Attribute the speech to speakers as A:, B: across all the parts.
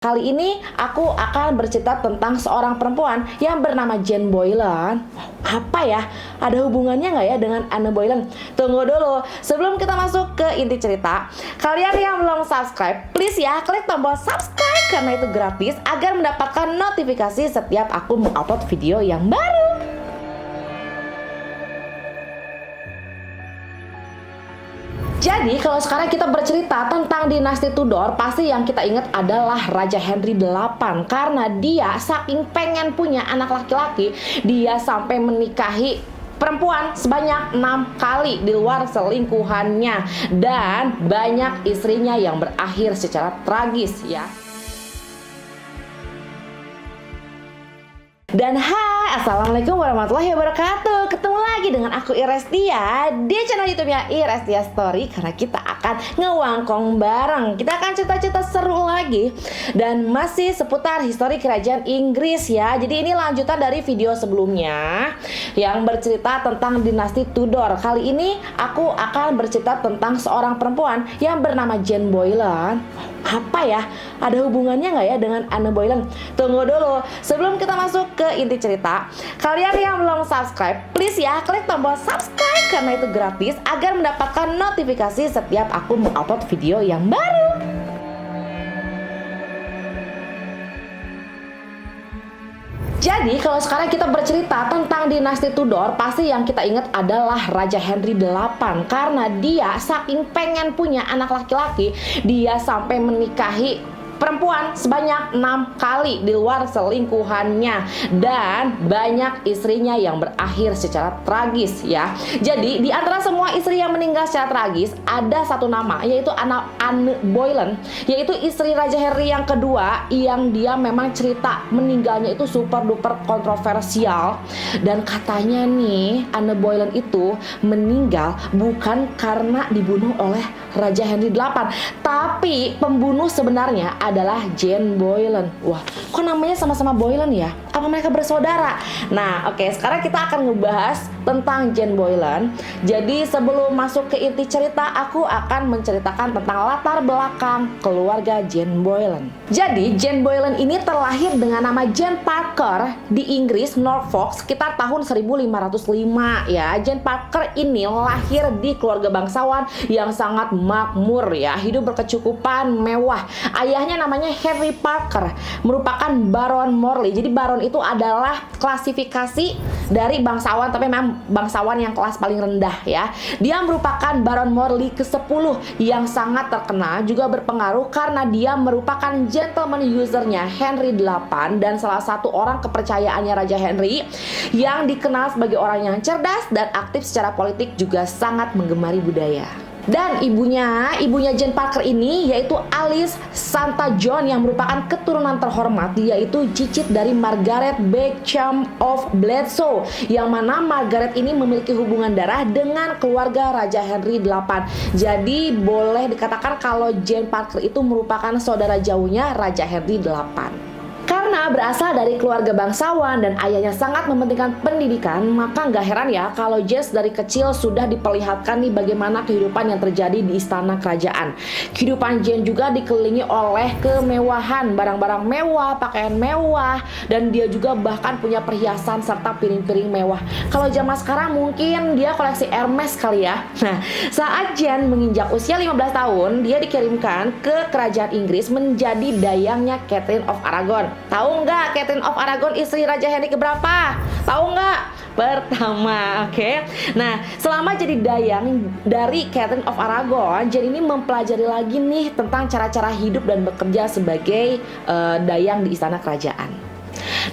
A: Kali ini aku akan bercerita tentang seorang perempuan yang bernama Jane Boylan. Apa ya? Ada hubungannya nggak ya dengan Anne Boleyn? Tunggu dulu, sebelum kita masuk ke inti cerita, kalian yang belum subscribe, please ya klik tombol subscribe karena itu gratis agar mendapatkan notifikasi setiap aku mengupload video yang baru. Jadi kalau sekarang kita bercerita tentang dinasti Tudor, pasti yang kita ingat adalah Raja Henry VIII. Karena dia saking pengen punya anak laki-laki, dia sampai menikahi perempuan sebanyak 6 kali di luar selingkuhannya. Dan banyak istrinya yang berakhir secara tragis ya. Dan hai, assalamualaikum warahmatullahi wabarakatuh. Ketemu lagi dengan aku Irestia di channel YouTube-nya Irestia Story, karena kita akan ngewangkong bareng. Kita akan cerita-cerita seru lagi dan masih seputar histori kerajaan Inggris ya. Jadi ini lanjutan dari video sebelumnya yang bercerita tentang dinasti Tudor. Kali ini aku akan bercerita tentang seorang perempuan yang bernama Jane Boylan. Apa ya? Ada hubungannya nggak ya dengan Anne Boleyn? Tunggu dulu, sebelum kita masuk ke inti cerita, kalian yang belum subscribe, please ya klik tombol subscribe karena itu gratis agar mendapatkan notifikasi setiap aku mengupload video yang baru. Jadi kalau sekarang kita bercerita tentang dinasti Tudor, pasti yang kita ingat adalah Raja Henry VIII. Karena dia saking pengen punya anak laki-laki, dia sampai menikahi perempuan sebanyak 6 kali di luar selingkuhannya. Dan banyak istrinya yang berakhir secara tragis ya. Jadi di antara semua istri yang meninggal secara tragis, ada satu nama, yaitu Anne Boleyn, yaitu istri Raja Henry yang kedua, yang dia memang cerita meninggalnya itu super duper kontroversial. Dan katanya nih, Anne Boleyn itu meninggal bukan karena dibunuh oleh Raja Henry VIII, tapi pembunuh sebenarnya adalah Jane Boylan. Wah, kok namanya sama-sama Boylan ya? Apa mereka bersaudara? Nah, oke, sekarang kita akan ngebahas tentang Jane Boylan. Jadi sebelum masuk ke inti cerita, aku akan menceritakan tentang latar belakang keluarga Jane Boylan. Jadi Jane Boylan ini terlahir dengan nama Jane Parker di Inggris, Norfolk, sekitar tahun 1505 ya. Jane Parker ini lahir di keluarga bangsawan yang sangat makmur ya, hidup berkecukupan mewah. Ayahnya namanya Henry Parker, merupakan Baron Morley. Jadi Baron itu adalah klasifikasi dari bangsawan, tapi memang bangsawan yang kelas paling rendah ya. Dia merupakan Baron Morley ke-10 yang sangat terkenal, juga berpengaruh karena dia merupakan gentleman usernya Henry VIII dan salah satu orang kepercayaannya Raja Henry, yang dikenal sebagai orang yang cerdas dan aktif secara politik, juga sangat menggemari budaya. Dan ibunya Jane Parker ini yaitu Alice Santa John, yang merupakan keturunan terhormat, yaitu cicit dari Margaret Beauchamp of Bledsoe, yang mana Margaret ini memiliki hubungan darah dengan keluarga Raja Henry VIII. Jadi boleh dikatakan kalau Jane Parker itu merupakan saudara jauhnya Raja Henry VIII. Karena berasal dari keluarga bangsawan dan ayahnya sangat mementingkan pendidikan, maka nggak heran ya kalau Jane dari kecil sudah diperlihatkan nih bagaimana kehidupan yang terjadi di istana kerajaan. Kehidupan Jane juga dikelilingi oleh kemewahan, barang-barang mewah, pakaian mewah, dan dia juga bahkan punya perhiasan serta piring-piring mewah. Kalau zaman sekarang mungkin dia koleksi Hermes kali ya. Nah, saat Jane menginjak usia 15 tahun, dia dikirimkan ke kerajaan Inggris menjadi dayangnya Catherine of Aragon. Tahu nggak Catherine of Aragon istri Raja Henry keberapa? Tahu nggak? Pertama, oke. Nah, selama jadi dayang dari Catherine of Aragon, Jane ini mempelajari lagi nih tentang cara-cara hidup dan bekerja sebagai dayang di istana kerajaan.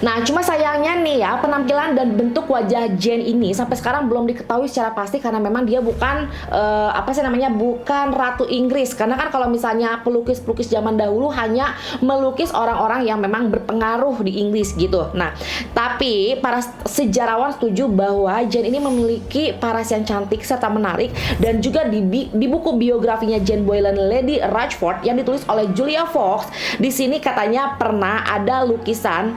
A: Nah, cuma sayangnya nih ya, penampilan dan bentuk wajah Jane ini sampai sekarang belum diketahui secara pasti, karena memang dia bukan bukan Ratu Inggris. Karena kan kalau misalnya pelukis-pelukis zaman dahulu hanya melukis orang-orang yang memang berpengaruh di Inggris gitu. Nah, tapi para sejarawan setuju bahwa Jane ini memiliki paras yang cantik serta menarik, dan juga di buku biografinya Jane Boylan Lady Rochford yang ditulis oleh Julia Fox, di sini katanya pernah ada lukisan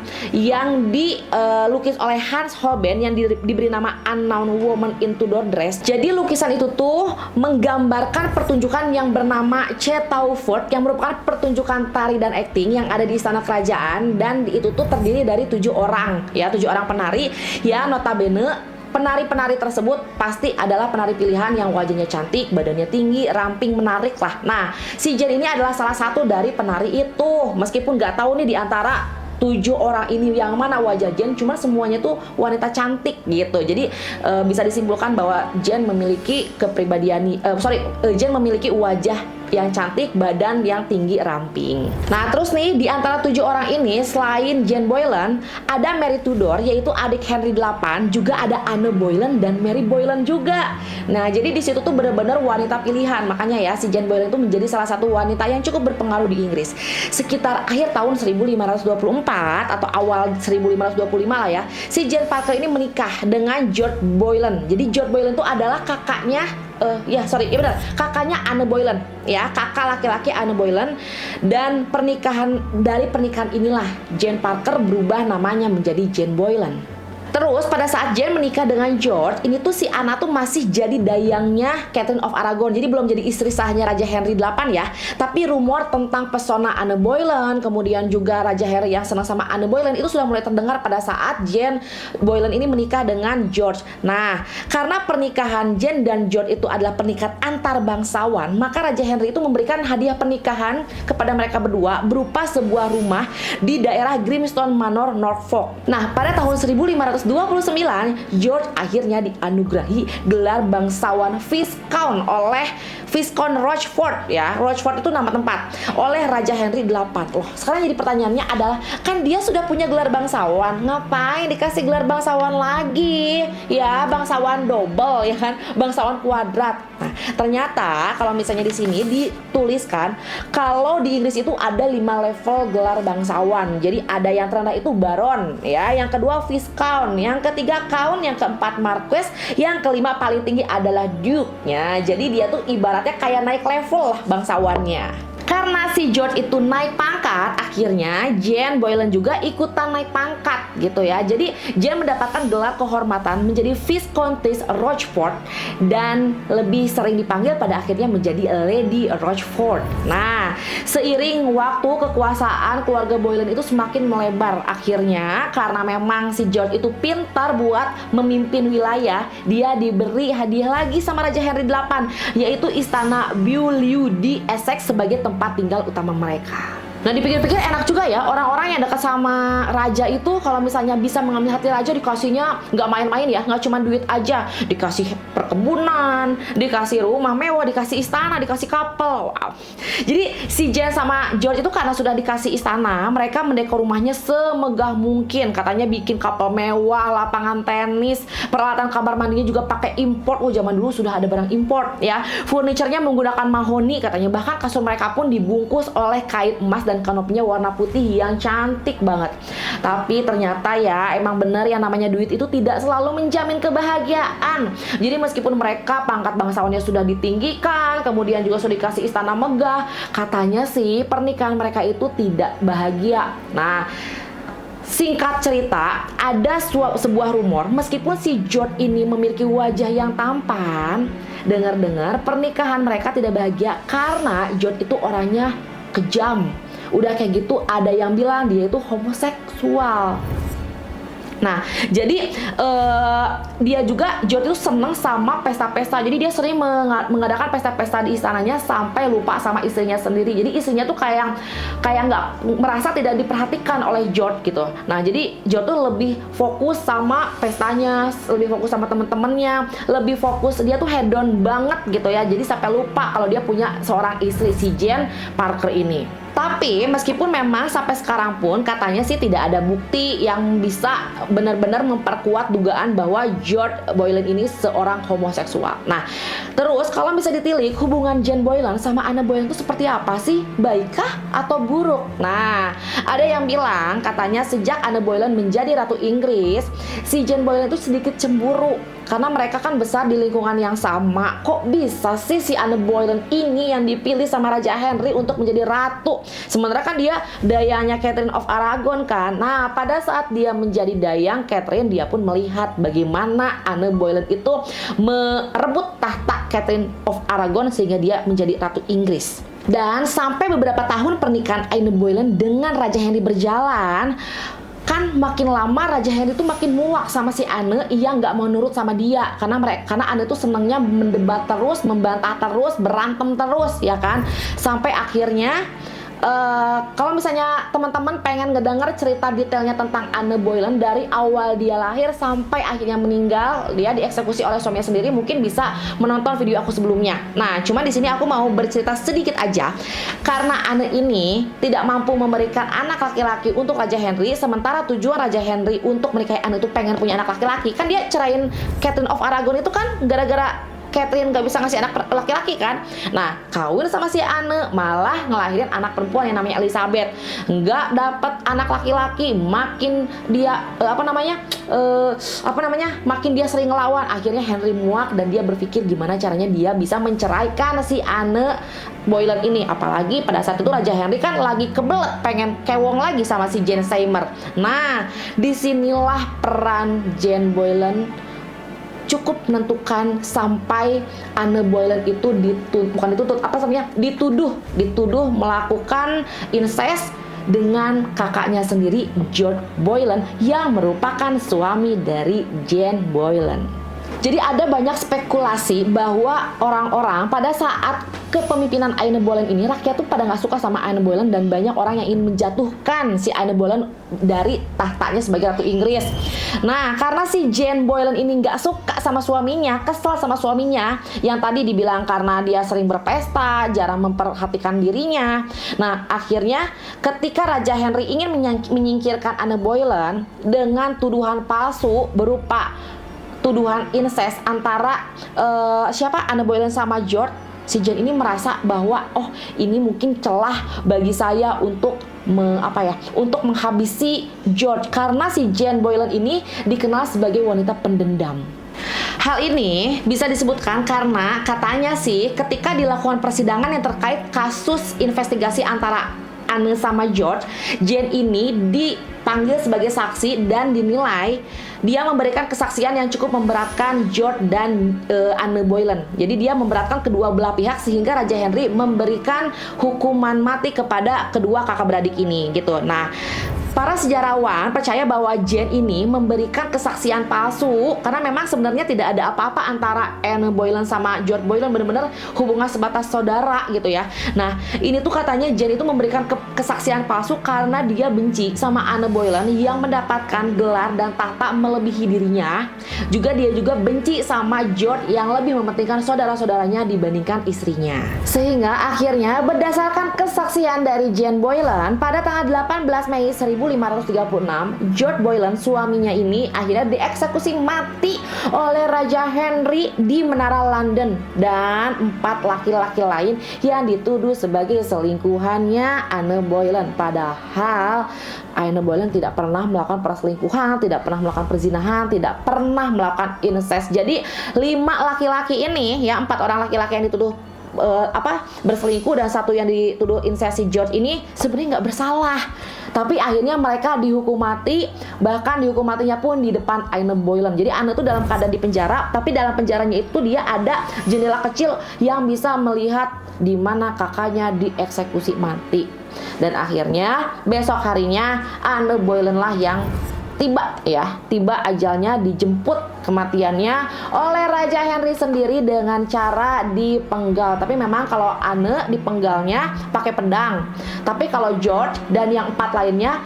A: yang dilukis oleh Hans Holbein yang diberi nama Unknown Woman in Tudor Dress. Jadi lukisan itu tuh menggambarkan pertunjukan yang bernama Chetaufourt yang merupakan pertunjukan tari dan akting yang ada di istana kerajaan, dan itu tuh terdiri dari 7 orang ya, 7 orang penari ya. Notabene penari-penari tersebut pasti adalah penari pilihan yang wajahnya cantik, badannya tinggi, ramping, menarik lah. Nah, si Jane ini adalah salah satu dari penari itu. Meskipun nggak tahu nih di antara 7 orang ini yang mana wajah Jane, cuman semuanya tuh wanita cantik gitu. Jadi bisa disimpulkan bahwa Jane memiliki kepribadian, Jane memiliki wajah yang cantik, badan yang tinggi, ramping. Nah, terus nih di antara 7 orang ini selain Jane Boylan, ada Mary Tudor yaitu adik Henry VIII, juga ada Anne Boleyn dan Mary Boleyn juga. Nah, jadi di situ tuh benar-benar wanita pilihan. Makanya ya si Jane Boleyn itu menjadi salah satu wanita yang cukup berpengaruh di Inggris. Sekitar akhir tahun 1524 atau awal 1525 lah ya, si Jane Parker ini menikah dengan George Boleyn. Jadi George Boleyn itu adalah kakaknya kakaknya Anne Boleyn ya, kakak laki-laki Anne Boleyn. Dan dari pernikahan inilah Jane Parker berubah namanya menjadi Jane Boleyn. Terus pada saat Jane menikah dengan George, ini tuh si Anna tuh masih jadi dayangnya Catherine of Aragon. Jadi belum jadi istri sahnya Raja Henry VIII ya. Tapi rumor tentang pesona Anne Boleyn, kemudian juga Raja Henry yang senang sama Anne Boleyn itu sudah mulai terdengar pada saat Jane Boleyn ini menikah dengan George. Nah, karena pernikahan Jane dan George itu adalah pernikahan antar bangsawan, maka Raja Henry itu memberikan hadiah pernikahan kepada mereka berdua berupa sebuah rumah di daerah Grimstone Manor, Norfolk. Nah, pada tahun 1529 George akhirnya dianugerahi gelar bangsawan Viscount oleh Viscount Rochford ya. Rochford itu nama tempat, oleh Raja Henry VIII. Loh, sekarang jadi pertanyaannya adalah, kan dia sudah punya gelar bangsawan, ngapain dikasih gelar bangsawan lagi? Ya, bangsawan double ya kan, bangsawan kuadrat. Nah, ternyata kalau misalnya di sini dituliskan kalau di Inggris itu ada 5 level gelar bangsawan. Jadi ada yang terendah itu baron ya, yang kedua viscount, yang ketiga count, yang keempat marquess, yang kelima paling tinggi adalah duke-nya. Jadi dia tuh ibaratnya kayak naik level lah bangsawannya. Karena si George itu naik pangkat, akhirnya Jane Boleyn juga ikutan naik pangkat gitu ya. Jadi Jane mendapatkan gelar kehormatan menjadi Viscountess Rochford dan lebih sering dipanggil pada akhirnya menjadi Lady Rochford. Nah, seiring waktu kekuasaan keluarga Boleyn itu semakin melebar akhirnya, karena memang si George itu pintar buat memimpin wilayah, dia diberi hadiah lagi sama Raja Henry VIII, yaitu istana Beaulieu di Essex sebagai tempat tinggal utama mereka. Nah, dipikir-pikir enak juga ya, orang-orang yang dekat sama raja itu kalau misalnya bisa mengambil hati raja, dikasihnya nggak main-main ya, nggak cuma duit aja, dikasih perkebunan, dikasih rumah mewah, dikasih istana, dikasih kapal. Wow. Jadi si Jane sama George itu karena sudah dikasih istana, mereka mendekor rumahnya semegah mungkin. Katanya bikin kapal mewah, lapangan tenis, peralatan kamar mandinya juga pakai import. Oh, zaman dulu sudah ada barang import ya. Furniturnya menggunakan mahoni katanya, bahkan kasur mereka pun dibungkus oleh kain emas dan kanopinya warna putih yang cantik banget. Tapi ternyata ya emang bener yang namanya duit itu tidak selalu menjamin kebahagiaan. Jadi meskipun mereka pangkat bangsawannya sudah ditinggikan, kemudian juga sudah dikasih istana megah, katanya sih pernikahan mereka itu tidak bahagia. Nah, singkat cerita, ada sebuah rumor meskipun si George ini memiliki wajah yang tampan, dengar-dengar pernikahan mereka tidak bahagia karena George itu orangnya kejam. Udah kayak gitu ada yang bilang dia itu homoseksual. Nah, jadi dia juga George itu seneng sama pesta-pesta. Jadi dia sering mengadakan pesta-pesta di istananya sampai lupa sama istrinya sendiri. Jadi istrinya tuh kayak nggak merasa tidak diperhatikan oleh George gitu. Nah, jadi George tuh lebih fokus sama pestanya, lebih fokus sama temen-temennya, lebih fokus, dia tuh hedon banget gitu ya. Jadi sampai lupa kalau dia punya seorang istri, si Jane Parker ini. Tapi meskipun memang sampai sekarang pun katanya sih tidak ada bukti yang bisa benar-benar memperkuat dugaan bahwa George Boleyn ini seorang homoseksual. Nah, terus kalau bisa ditilik hubungan Jane Boleyn sama Anne Boleyn itu seperti apa sih? Baikkah atau buruk? Nah, Ada yang bilang katanya sejak Anne Boleyn menjadi Ratu Inggris, si Jane Boleyn itu sedikit cemburu karena mereka kan besar di lingkungan yang sama. Kok bisa sih si Anne Boleyn ini yang dipilih sama Raja Henry untuk menjadi ratu? Sementara kan dia dayangnya Catherine of Aragon kan. Nah, pada saat dia menjadi dayang Catherine, dia pun melihat bagaimana Anne Boleyn itu merebut tahta Catherine of Aragon sehingga dia menjadi Ratu Inggris. Dan sampai beberapa tahun pernikahan Anne Boleyn dengan Raja Henry berjalan, kan makin lama Raja Henry tuh makin muak sama si Anne yang nggak mau nurut sama dia karena Anne tuh senangnya mendebat terus, membantah terus, berantem terus ya kan, sampai akhirnya kalau misalnya teman-teman pengen ngedenger cerita detailnya tentang Anne Boleyn dari awal dia lahir sampai akhirnya meninggal, dia dieksekusi oleh suaminya sendiri, mungkin bisa menonton video aku sebelumnya. Nah, cuma di sini aku mau bercerita sedikit aja karena Anne ini tidak mampu memberikan anak laki-laki untuk Raja Henry, sementara tujuan Raja Henry untuk menikahi Anne itu pengen punya anak laki-laki. Kan dia cerain Catherine of Aragon itu kan gara-gara Catherine gak bisa ngasih anak laki-laki kan. Nah, kawin sama si Anne malah ngelahirin anak perempuan yang namanya Elizabeth. Nggak dapet anak laki-laki, makin dia makin dia sering ngelawan. Akhirnya Henry muak dan dia berpikir gimana caranya dia bisa menceraikan si Anne Boleyn ini. Apalagi pada saat itu Raja Henry kan lagi kebelet pengen kewong lagi sama si Jane Seymour. Nah, disinilah peran Jane Boleyn cukup menentukan sampai Anne Boleyn itu dituduh melakukan incest dengan kakaknya sendiri, George Boleyn, yang merupakan suami dari Jane Boleyn. Jadi ada banyak spekulasi bahwa orang-orang pada saat kepemimpinan Anne Boleyn ini, rakyat tuh pada nggak suka sama Anne Boleyn dan banyak orang yang ingin menjatuhkan si Anne Boleyn dari tahtanya sebagai Ratu Inggris. Nah, karena si Jane Boleyn ini nggak suka sama suaminya, kesel sama suaminya yang tadi dibilang karena dia sering berpesta, jarang memperhatikan dirinya. Nah, akhirnya ketika Raja Henry ingin menyingkirkan Anne Boleyn dengan tuduhan palsu berupa tuduhan incest antara Anne Boleyn sama George, si Jane ini merasa bahwa ini mungkin celah bagi saya untuk untuk menghabisi George karena si Jane Boleyn ini dikenal sebagai wanita pendendam. Hal ini bisa disebutkan karena katanya sih ketika dilakukan persidangan yang terkait kasus investigasi antara Anne sama George, Jane ini dipanggil sebagai saksi dan dinilai dia memberikan kesaksian yang cukup memberatkan George dan Anne Boleyn. Jadi dia memberatkan kedua belah pihak sehingga Raja Henry memberikan hukuman mati kepada kedua kakak beradik ini gitu. Nah, para sejarawan percaya bahwa Jane ini memberikan kesaksian palsu karena memang sebenarnya tidak ada apa-apa antara Anne Boleyn sama George Boleyn, benar-benar hubungan sebatas saudara gitu ya. Nah, ini tuh katanya Jane itu memberikan kesaksian palsu karena dia benci sama Anne Boleyn yang mendapatkan gelar dan tahta melebihi dirinya. Juga dia juga benci sama George yang lebih mementingkan saudara-saudaranya dibandingkan istrinya. Sehingga akhirnya berdasarkan kesaksian dari Jane Boleyn pada tanggal 18 Mei 1536, George Boleyn suaminya ini akhirnya dieksekusi mati oleh Raja Henry di Menara London, dan 4 laki-laki lain yang dituduh sebagai selingkuhannya Anne Boleyn. Padahal Anne Boleyn tidak pernah melakukan perselingkuhan, tidak pernah melakukan perzinahan, tidak pernah melakukan incest. Jadi 5 laki-laki ini ya, 4 orang laki-laki yang dituduh berselingkuh dan 1 yang dituduh incest si George ini sebenarnya nggak bersalah, tapi akhirnya mereka dihukum mati, bahkan dihukum matinya pun di depan Anne Boleyn. Jadi Anne itu dalam keadaan di penjara, tapi dalam penjaranya itu dia ada jendela kecil yang bisa melihat di mana kakaknya dieksekusi mati. Dan akhirnya besok harinya Anne Boleyn lah yang tiba ajalnya, dijemput kematiannya oleh Raja Henry sendiri dengan cara dipenggal. Tapi memang kalau Anne dipenggalnya pakai pedang, tapi kalau George dan yang 4 lainnya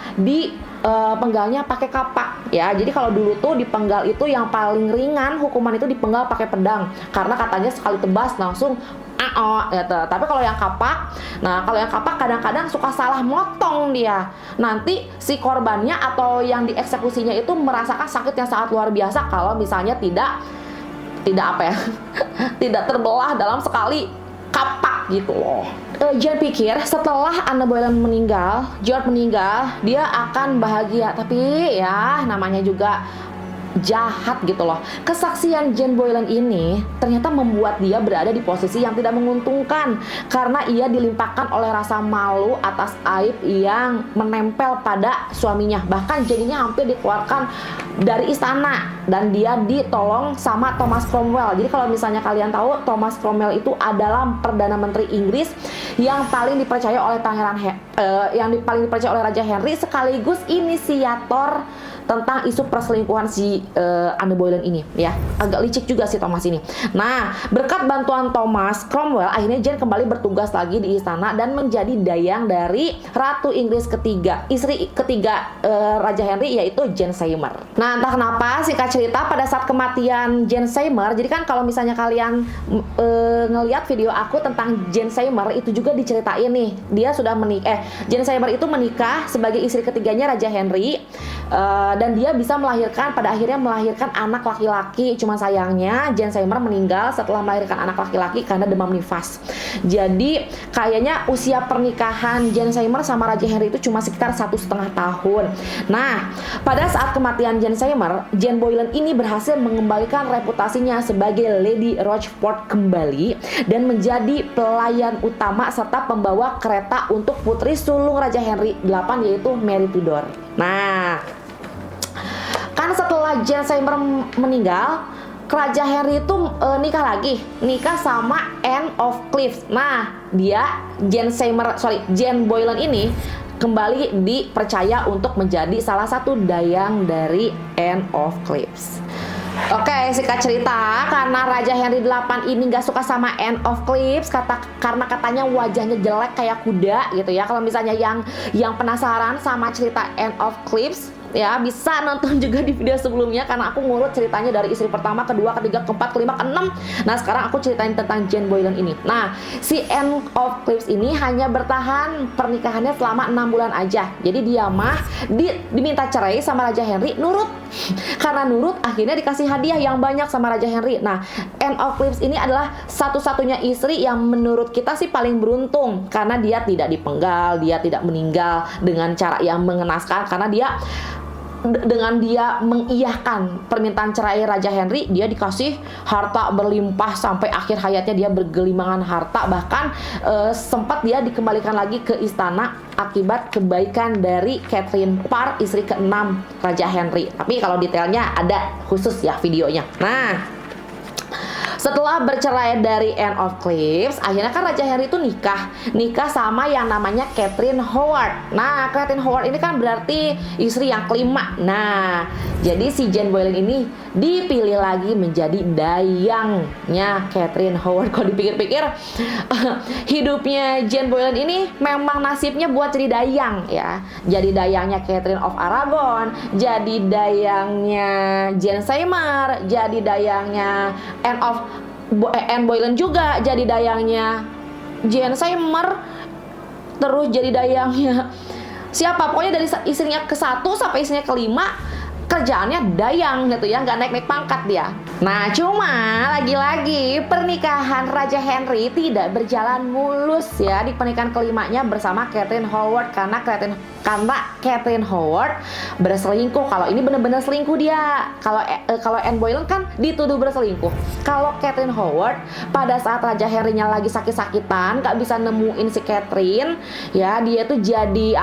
A: penggalnya pakai kapak ya. Jadi kalau dulu tuh dipenggal itu yang paling ringan hukuman itu dipenggal pakai pedang karena katanya sekali tebas langsung gitu. Tapi kalau yang kapak, kadang-kadang suka salah motong dia. Nanti si korbannya atau yang dieksekusinya itu merasakan sakit yang sangat luar biasa kalau misalnya tidak tidak terbelah dalam sekali kapak gitu loh. Jen pikir setelah Anne Boleyn meninggal, George meninggal, dia akan bahagia. Tapi ya namanya juga jahat gitu loh. Kesaksian Jane Boylan ini ternyata membuat dia berada di posisi yang tidak menguntungkan karena ia dilimpahkan oleh rasa malu atas aib yang menempel pada suaminya. Bahkan Jane ini hampir dikeluarkan dari istana dan dia ditolong sama Thomas Cromwell. Jadi kalau misalnya kalian tahu, Thomas Cromwell itu adalah Perdana Menteri Inggris yang paling dipercaya oleh paling dipercaya oleh Raja Henry, sekaligus inisiator tentang isu perselingkuhan si Anne Boleyn ini ya. Agak licik juga si Thomas ini. Nah, berkat bantuan Thomas Cromwell, akhirnya Jane kembali bertugas lagi di istana dan menjadi dayang dari Ratu Inggris ketiga, istri ketiga Raja Henry, yaitu Jane Seymour. Nah, entah kenapa singkat cerita pada saat kematian Jane Seymour, jadi kan kalau misalnya kalian ngelihat video aku tentang Jane Seymour, itu juga diceritain nih, dia sudah menikah. Jane Seymour itu menikah sebagai istri ketiganya Raja Henry. Dan dia bisa pada akhirnya melahirkan anak laki-laki. Cuma sayangnya Jane Seymour meninggal setelah melahirkan anak laki-laki karena demam nifas. Jadi kayaknya usia pernikahan Jane Seymour sama Raja Henry itu cuma sekitar 1,5 tahun. Nah, pada saat kematian Jane Seymour, Jane Boleyn ini berhasil mengembalikan reputasinya sebagai Lady Rochford kembali dan menjadi pelayan utama serta pembawa kereta untuk putri sulung Raja Henry VIII, yaitu Mary Tudor. Nah, kan setelah Jane Seymour meninggal, Raja Henry itu nikah sama Anne of Cleves. Nah, Jane Boleyn ini kembali dipercaya untuk menjadi salah satu dayang dari Anne of Cleves. Oke, singkat cerita, karena Raja Henry VIII ini gak suka sama Anne of Cleves karena katanya wajahnya jelek kayak kuda gitu ya. Kalau misalnya yang penasaran sama cerita Anne of Cleves, ya bisa nonton juga di video sebelumnya karena aku ngurut ceritanya dari istri pertama, kedua, ketiga, keempat, kelima, keenam. Nah, sekarang aku ceritain tentang Jane Boleyn ini. Nah, si Anne of Cleves ini hanya bertahan pernikahannya selama 6 bulan aja. Jadi dia diminta cerai sama Raja Henry, nurut. Karena nurut, akhirnya dikasih hadiah yang banyak sama Raja Henry. Nah, Anne of Cleves ini adalah satu-satunya istri yang menurut kita sih paling beruntung karena dia tidak dipenggal, dia tidak meninggal dengan cara yang mengenaskan, karena dengan dia mengiyahkan permintaan cerai Raja Henry, dia dikasih harta berlimpah sampai akhir hayatnya. Dia bergelimangan harta, bahkan sempat dia dikembalikan lagi ke istana akibat kebaikan dari Catherine Parr, istri ke-6 Raja Henry. Tapi kalau detailnya ada khusus ya videonya. Nah, setelah bercerai dari Anne of Cleves, akhirnya kan Raja Henry itu nikah sama yang namanya Catherine Howard. Nah, Catherine Howard ini kan berarti istri yang kelima. Nah, jadi si Jane Boleyn ini dipilih lagi menjadi dayangnya Catherine Howard. Kalau dipikir-pikir, hidupnya Jane Boleyn ini memang nasibnya buat jadi dayang ya. Jadi dayangnya Catherine of Aragon, jadi dayangnya Jane Seymour, jadi dayangnya Anne Boleyn juga jadi dayangnya Jane Seymour, terus jadi dayangnya siapa, pokoknya dari istrinya ke-1 sampai istrinya ke-5 kerjaannya dayang gitu ya, nggak naik-naik pangkat dia. Nah, cuma lagi-lagi pernikahan Raja Henry tidak berjalan mulus ya di pernikahan kelimanya bersama Catherine Howard, karena Catherine Howard berselingkuh. Kalau ini bener-bener selingkuh dia. Kalau Anne Boleyn kan dituduh berselingkuh. Kalau Catherine Howard pada saat Raja Henry-nya lagi sakit-sakitan, nggak bisa nemuin si Catherine, ya dia tuh jadi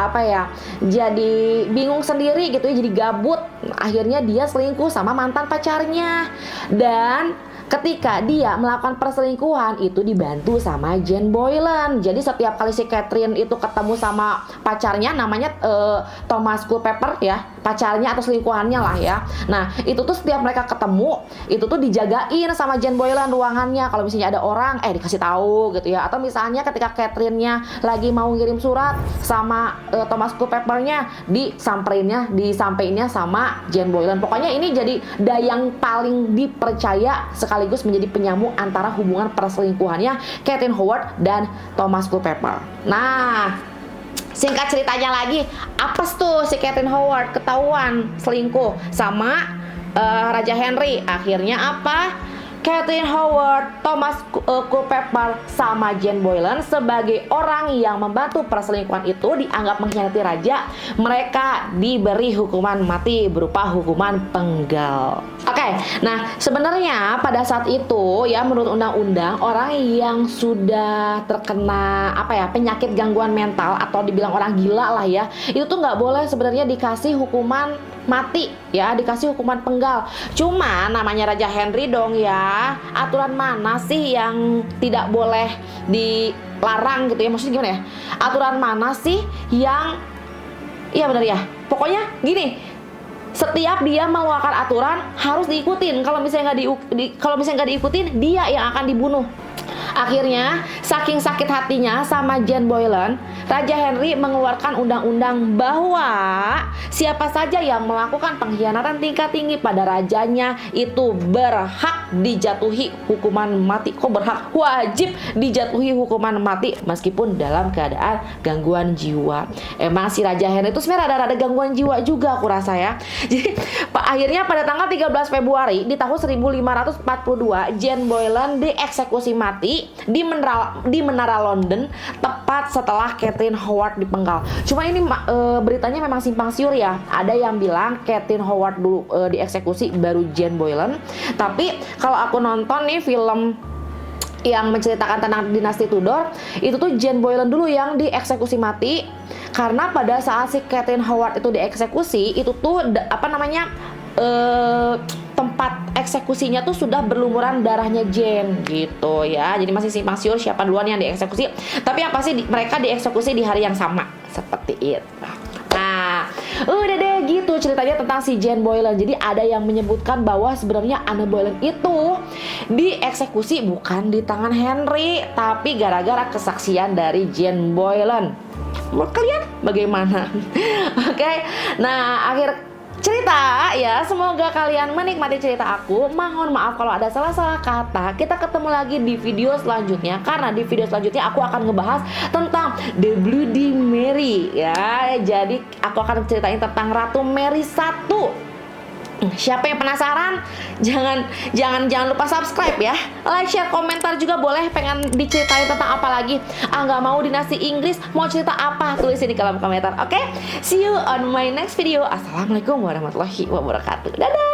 A: jadi bingung sendiri gitu ya, jadi gabut. Akhirnya dia selingkuh sama mantan pacarnya. Dan ketika dia melakukan perselingkuhan itu dibantu sama Jane Boleyn. Jadi setiap kali si Catherine itu ketemu sama pacarnya, namanya Thomas Culpeper ya, pacarnya atau selingkuhannya lah ya. Nah, itu tuh setiap mereka ketemu, itu tuh dijagain sama Jane Boleyn ruangannya. Kalau misalnya ada orang, dikasih tahu gitu ya. Atau misalnya ketika Catherine-nya lagi mau ngirim surat sama Thomas Culpeper-nya, disampainya sama Jane Boleyn. Pokoknya ini jadi dayang paling dipercaya sekaligus menjadi penyambung antara hubungan perselingkuhannya Catherine Howard dan Thomas Culpeper. Nah, singkat ceritanya lagi, apes tuh si Catherine Howard ketahuan selingkuh sama Raja Henry. Akhirnya apa? Catherine Howard, Thomas Culpeper, sama Jane Boylan sebagai orang yang membantu perselingkuhan itu dianggap mengkhianati raja. Mereka diberi hukuman mati berupa hukuman penggal. Oke, nah sebenarnya pada saat itu ya menurut undang-undang orang yang sudah terkena penyakit gangguan mental atau dibilang orang gila lah ya, itu tuh nggak boleh sebenarnya dikasih hukuman mati ya, dikasih hukuman penggal. Cuma namanya Raja Henry dong ya, aturan mana sih yang tidak boleh dilarang gitu ya, maksudnya gimana ya, aturan mana sih yang iya benar ya, pokoknya gini, setiap dia mengeluarkan aturan harus diikutin. Kalau misalnya nggak diikutin, dia yang akan dibunuh. Akhirnya, saking sakit hatinya sama Jane Boylan, Raja Henry mengeluarkan undang-undang bahwa siapa saja yang melakukan pengkhianatan tingkat tinggi pada rajanya itu berhak dijatuhi hukuman mati. Kok berhak? Wajib dijatuhi hukuman mati meskipun dalam keadaan gangguan jiwa. Emang si Raja Henry itu sebenarnya ada gangguan jiwa juga aku rasa ya. Jadi akhirnya pada tanggal 13 Februari di tahun 1542 Jane Boylan dieksekusi mati di Menara London tepat setelah Catherine Howard dipenggal. Cuma ini beritanya memang simpang siur ya. Ada yang bilang Catherine Howard dulu dieksekusi baru Jane Boylan. Tapi kalau aku nonton nih film yang menceritakan tentang dinasti Tudor, itu tuh Jane Boylan dulu yang dieksekusi mati. Karena pada saat si Catherine Howard itu dieksekusi, itu tuh tempat eksekusinya tuh sudah berlumuran darahnya Jane gitu ya. Jadi masih simpang siur siapa duluan yang dieksekusi. Tapi yang pasti mereka dieksekusi di hari yang sama seperti itu. Nah, udah deh gitu ceritanya tentang si Jane Boylan. Jadi ada yang menyebutkan bahwa sebenarnya Anne Boleyn itu dieksekusi bukan di tangan Henry, tapi gara-gara kesaksian dari Jane Boylan. Menurut kalian bagaimana? Oke, nah akhir cerita ya, semoga kalian menikmati cerita aku. Mohon maaf kalau ada salah-salah kata. Kita ketemu lagi di video selanjutnya, karena di video selanjutnya aku akan ngebahas tentang The Bloody Mary ya. Jadi aku akan ceritain tentang Ratu Mary 1. Siapa yang penasaran? Jangan lupa subscribe ya. Like, share, komentar juga boleh. Pengen diceritain tentang apa lagi? Nggak mau dinasti Inggris? Mau cerita apa? Tulis di kolom komentar. Oke? See you on my next video. Assalamualaikum warahmatullahi wabarakatuh. Dadah.